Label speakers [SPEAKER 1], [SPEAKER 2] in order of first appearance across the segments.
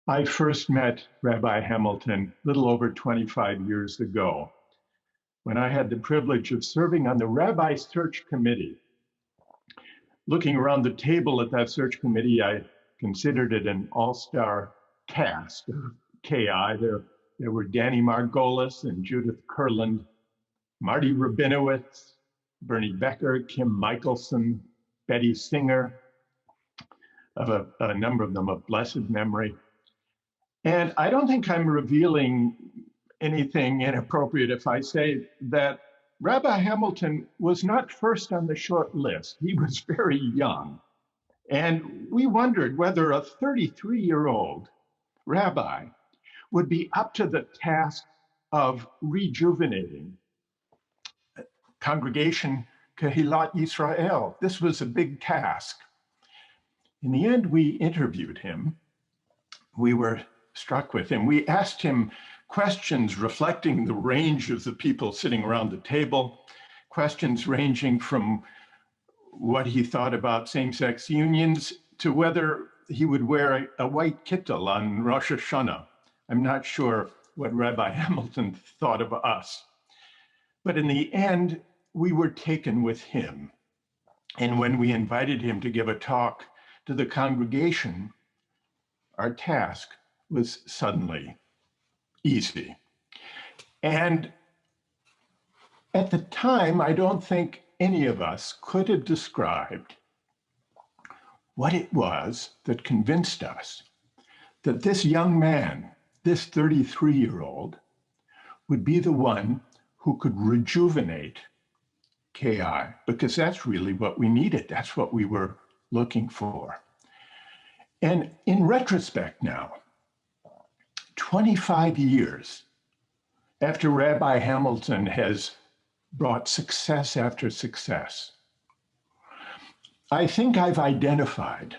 [SPEAKER 1] I first met Rabbi Hamilton a little over 25 years ago when I had the privilege of serving on the Rabbi Search Committee. Looking around the table at that search committee, I considered it an all-star cast of KI. There were Danny Margolis and Judith Kurland, Marty Rabinowitz, Bernie Becker, Kim Michelson, Betty Singer, of a number of them of blessed memory. And I don't think I'm revealing anything inappropriate if I say that Rabbi Hamilton was not first on the short list. He was very young. And we wondered whether a 33-year-old rabbi would be up to the task of rejuvenating congregation Kehilat Yisrael. This was a big task. In the end, we interviewed him. We were struck with him. We asked him questions reflecting the range of the people sitting around the table, questions ranging from what he thought about same-sex unions to whether he would wear a white kittel on Rosh Hashanah. I'm not sure what Rabbi Hamilton thought of us. But in the end, we were taken with him. And when we invited him to give a talk to the congregation, our task was suddenly easy. And at the time, I don't think any of us could have described what it was that convinced us that this young man, this 33-year-old, would be the one who could rejuvenate KI, because that's really what we needed. That's what we were looking for. And in retrospect now, 25 years after Rabbi Hamilton has brought success after success, I think I've identified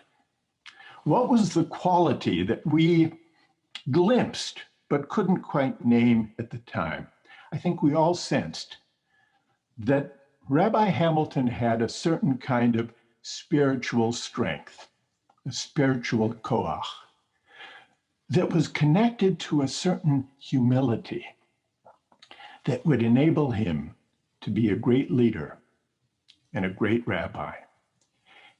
[SPEAKER 1] what was the quality that we glimpsed but couldn't quite name at the time. I think we all sensed that Rabbi Hamilton had a certain kind of spiritual strength, a spiritual koach, that was connected to a certain humility that would enable him to be a great leader and a great rabbi.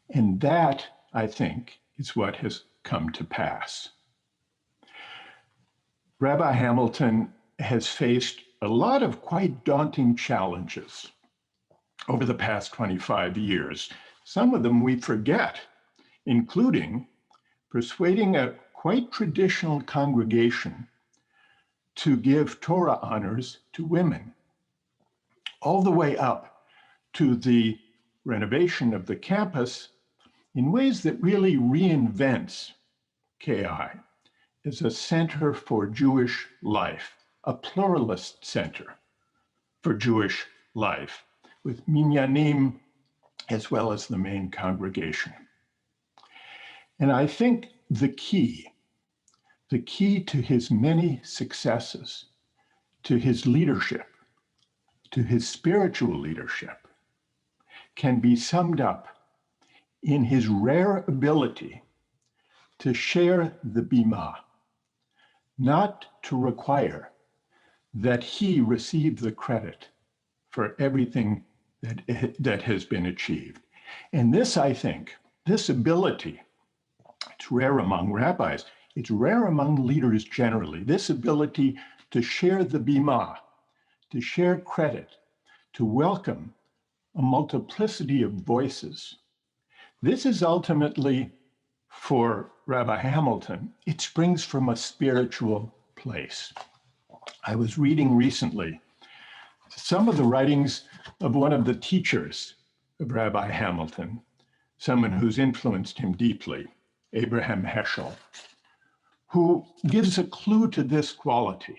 [SPEAKER 1] And that, I think, is what has come to pass. Rabbi Hamilton has faced a lot of quite daunting challenges over the past 25 years. Some of them we forget, including persuading a quite traditional congregation to give Torah honors to women, all the way up to the renovation of the campus in ways that really reinvents KI as a center for Jewish life, a pluralist center for Jewish life, with minyanim as well as the main congregation. And I think the key to his many successes, to his leadership, to his spiritual leadership, can be summed up in his rare ability to share the bima, not to require that he receive the credit for everything that has been achieved. And this, I think, this ability, it's rare among rabbis, it's rare among leaders generally, this ability to share the bima, to share credit, to welcome a multiplicity of voices. This is ultimately, for Rabbi Hamilton, it springs from a spiritual place. I was reading recently some of the writings of one of the teachers of Rabbi Hamilton, someone who's influenced him deeply, Abraham Heschel, who gives a clue to this quality.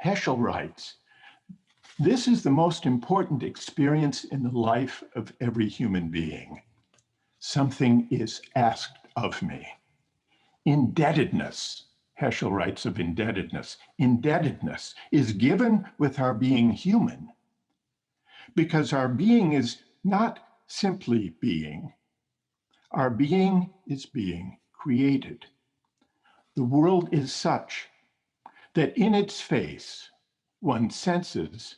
[SPEAKER 1] Heschel writes, "This is the most important experience in the life of every human being. Something is asked of me. Indebtedness," Heschel writes of indebtedness, "indebtedness is given with our being human, because our being is not simply being. Our being is being created. the world is such that in its face one senses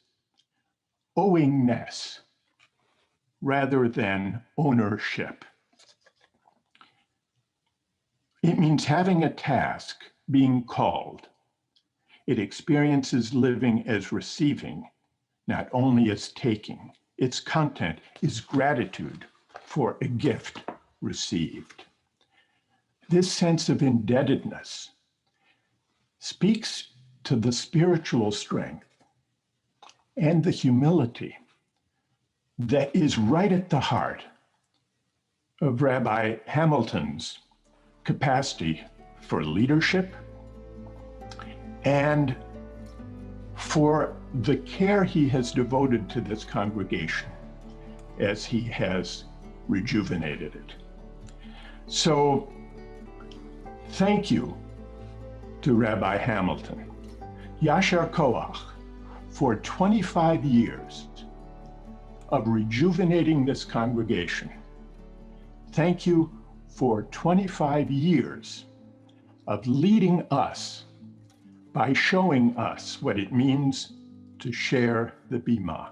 [SPEAKER 1] owingness rather than ownership. It means having a task, being called. It experiences living as receiving, not only as taking. Its content is gratitude for a gift received. This sense of indebtedness speaks to the spiritual strength and the humility that is right at the heart of Rabbi Hamilton's capacity for leadership and for the care he has devoted to this congregation as he has rejuvenated it. So, thank you to Rabbi Hamilton. Yashar Koach for 25 years of rejuvenating this congregation. Thank you for 25 years of leading us by showing us what it means to share the Bima.